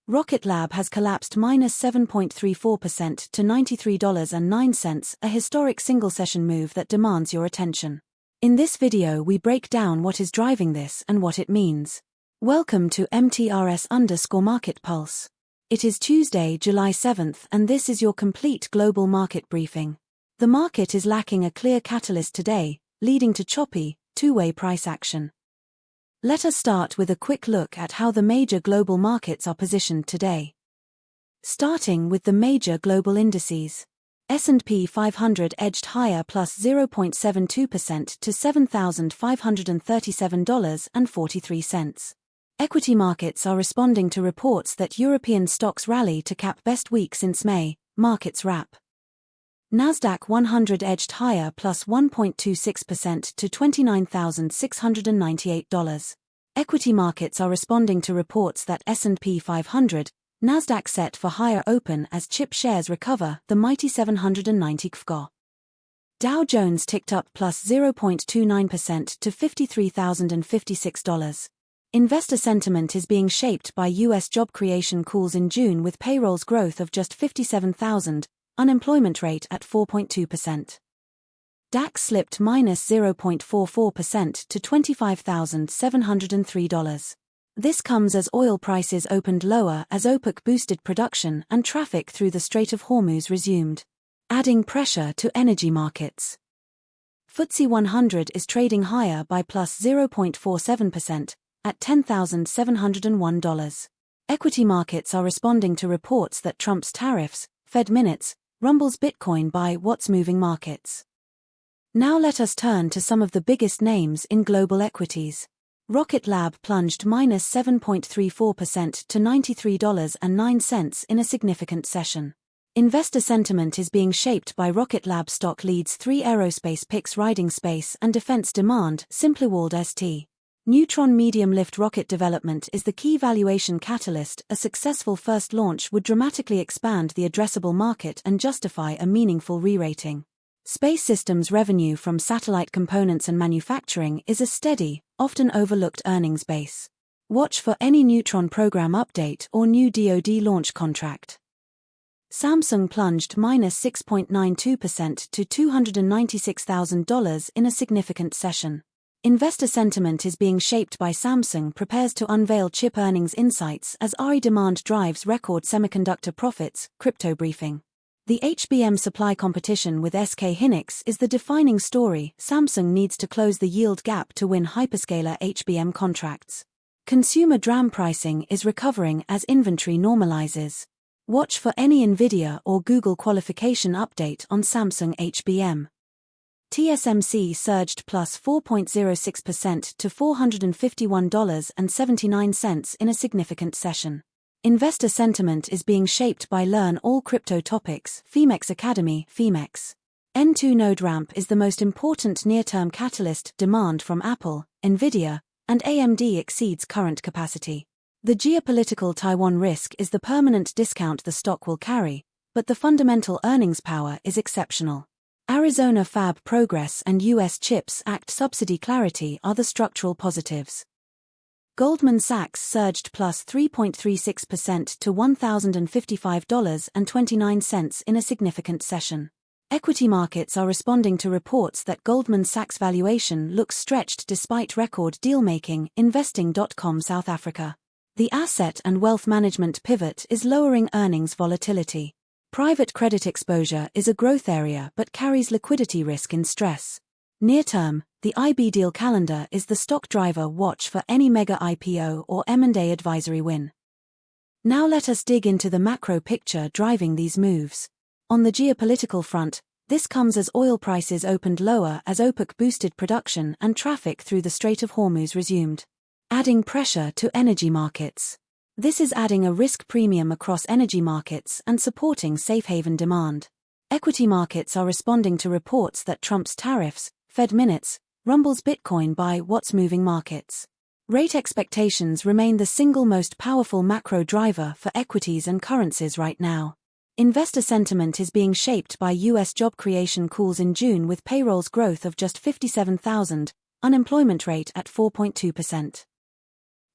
Rocket Lab has collapsed -7.34% to $93.09, a historic single-session move that demands your attention. In this video we break down what is driving this and what it means. Welcome to MTRS_Market Pulse. It is Tuesday, July 7th, and this is your complete global market briefing. The market is lacking a clear catalyst today, leading to choppy, two-way price action. Let us start with a quick look at how the major global markets are positioned today. Starting with the major global indices. S&P 500 edged higher plus 0.72% to $7,537.43. Equity markets are responding to reports that European stocks rally to cap best week since May, markets wrap. NASDAQ 100 edged higher plus 1.26% to $29,698. Equity markets are responding to reports that S&P 500, NASDAQ set for higher open as chip shares recover, the mighty 790 KFGO. Dow Jones ticked up plus 0.29% to $53,056. Investor sentiment is being shaped by U.S. job creation calls in June with payrolls growth of just 57,000, unemployment rate at 4.2%. DAX slipped -0.44% to $25,703. This comes as oil prices opened lower as OPEC boosted production and traffic through the Strait of Hormuz resumed, adding pressure to energy markets. FTSE 100 is trading higher by plus 0.47% at $10,701. Equity markets are responding to reports that Trump's tariffs, Fed minutes, rumbles Bitcoin by what's moving markets. Now let us turn to some of the biggest names in global equities. Rocket Lab plunged -7.34% to $93.09 in a significant session. Investor sentiment is being shaped by Rocket Lab stock leads 3 aerospace picks riding space and defense demand, Simpliwald St. Neutron medium-lift rocket development is the key valuation catalyst. A successful first launch would dramatically expand the addressable market and justify a meaningful re-rating. Space Systems revenue from satellite components and manufacturing is a steady, often overlooked earnings base. Watch for any Neutron program update or new DoD launch contract. Samsung plunged -6.92% to $296,000 in a significant session. Investor sentiment is being shaped by Samsung prepares to unveil chip earnings insights as AI demand drives record semiconductor profits, crypto briefing. The HBM supply competition with SK Hynix is the defining story. Samsung needs to close the yield gap to win hyperscaler HBM contracts. Consumer DRAM pricing is recovering as inventory normalizes. Watch for any Nvidia or Google qualification update on Samsung HBM. TSMC surged plus 4.06% to $451.79 in a significant session. Investor sentiment is being shaped by Learn All Crypto Topics, FEMEX Academy, FEMEX. N2 node ramp is the most important near-term catalyst. Demand from Apple, Nvidia, and AMD exceeds current capacity. The geopolitical Taiwan risk is the permanent discount the stock will carry, but the fundamental earnings power is exceptional. Arizona fab progress and U.S. CHIPS Act subsidy clarity are the structural positives. Goldman Sachs surged plus 3.36% to $1,055.29 in a significant session. Equity markets are responding to reports that Goldman Sachs' valuation looks stretched despite record deal-making. Investing.com South Africa. The asset and wealth management pivot is lowering earnings volatility. Private credit exposure is a growth area but carries liquidity risk in stress. Near-term, the IB deal calendar is the stock driver. Watch for any mega IPO or M&A advisory win. Now let us dig into the macro picture driving these moves. On the geopolitical front, this comes as oil prices opened lower as OPEC boosted production and traffic through the Strait of Hormuz resumed, adding pressure to energy markets. This is adding a risk premium across energy markets and supporting safe haven demand. Equity markets are responding to reports that Trump's tariffs, Fed minutes, rumbles Bitcoin by what's moving markets. Rate expectations remain the single most powerful macro driver for equities and currencies right now. Investor sentiment is being shaped by U.S. job creation calls in June with payrolls growth of just 57,000, unemployment rate at 4.2%.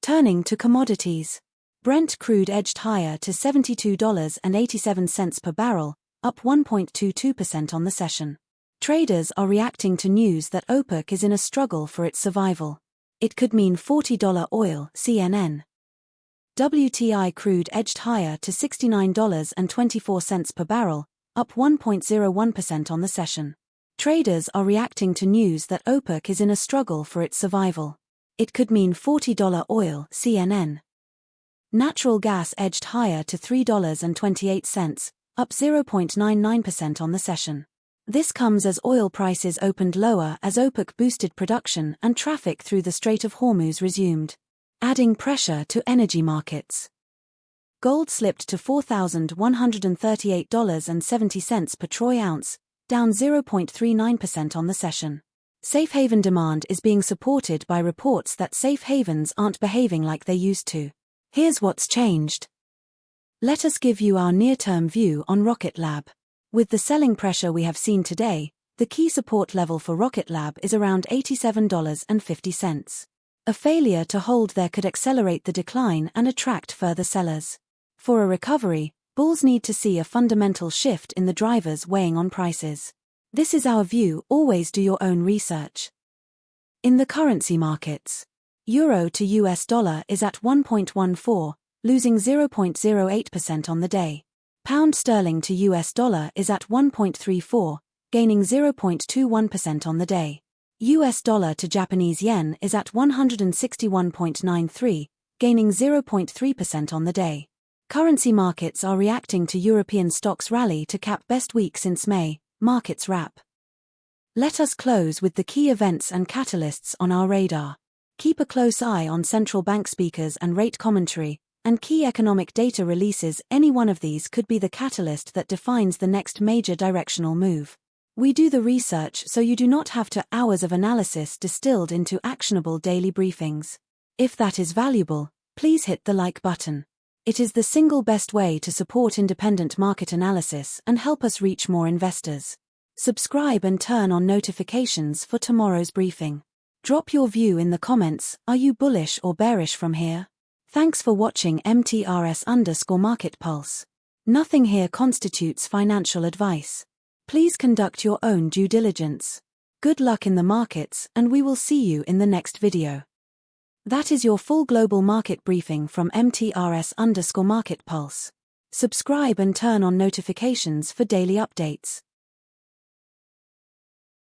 Turning to commodities. Brent crude edged higher to $72.87 per barrel, up 1.22% on the session. Traders are reacting to news that OPEC is in a struggle for its survival. It could mean $40 oil, CNN. WTI crude edged higher to $69.24 per barrel, up 1.01% on the session. Traders are reacting to news that OPEC is in a struggle for its survival. It could mean $40 oil, CNN. Natural gas edged higher to $3.28, up 0.99% on the session. This comes as oil prices opened lower as OPEC boosted production and traffic through the Strait of Hormuz resumed, adding pressure to energy markets. Gold slipped to $4,138.70 per troy ounce, down 0.39% on the session. Safe haven demand is being supported by reports that safe havens aren't behaving like they used to. Here's what's changed. Let us give you our near-term view on Rocket Lab. With the selling pressure we have seen today, the key support level for Rocket Lab is around $87.50. A failure to hold there could accelerate the decline and attract further sellers. For a recovery, bulls need to see a fundamental shift in the drivers weighing on prices. This is our view, always do your own research. In the currency markets, Euro to US dollar is at 1.14, losing 0.08% on the day. Pound sterling to US dollar is at 1.34, gaining 0.21% on the day. US dollar to Japanese yen is at 161.93, gaining 0.3% on the day. Currency markets are reacting to European stocks rally to cap best week since May. Markets wrap. Let us close with the key events and catalysts on our radar. Keep a close eye on central bank speakers and rate commentary, and key economic data releases. Any one of these could be the catalyst that defines the next major directional move. We do the research so you do not have to hours of analysis distilled into actionable daily briefings. If that is valuable, please hit the like button. It is the single best way to support independent market analysis and help us reach more investors. Subscribe and turn on notifications for tomorrow's briefing. Drop your view in the comments. Are you bullish or bearish from here? Thanks for watching MTRS_Market Pulse. Nothing here constitutes financial advice. Please conduct your own due diligence. Good luck in the markets, and we will see you in the next video. That is your full global market briefing from MTRS_Market Pulse. Subscribe and turn on notifications for daily updates.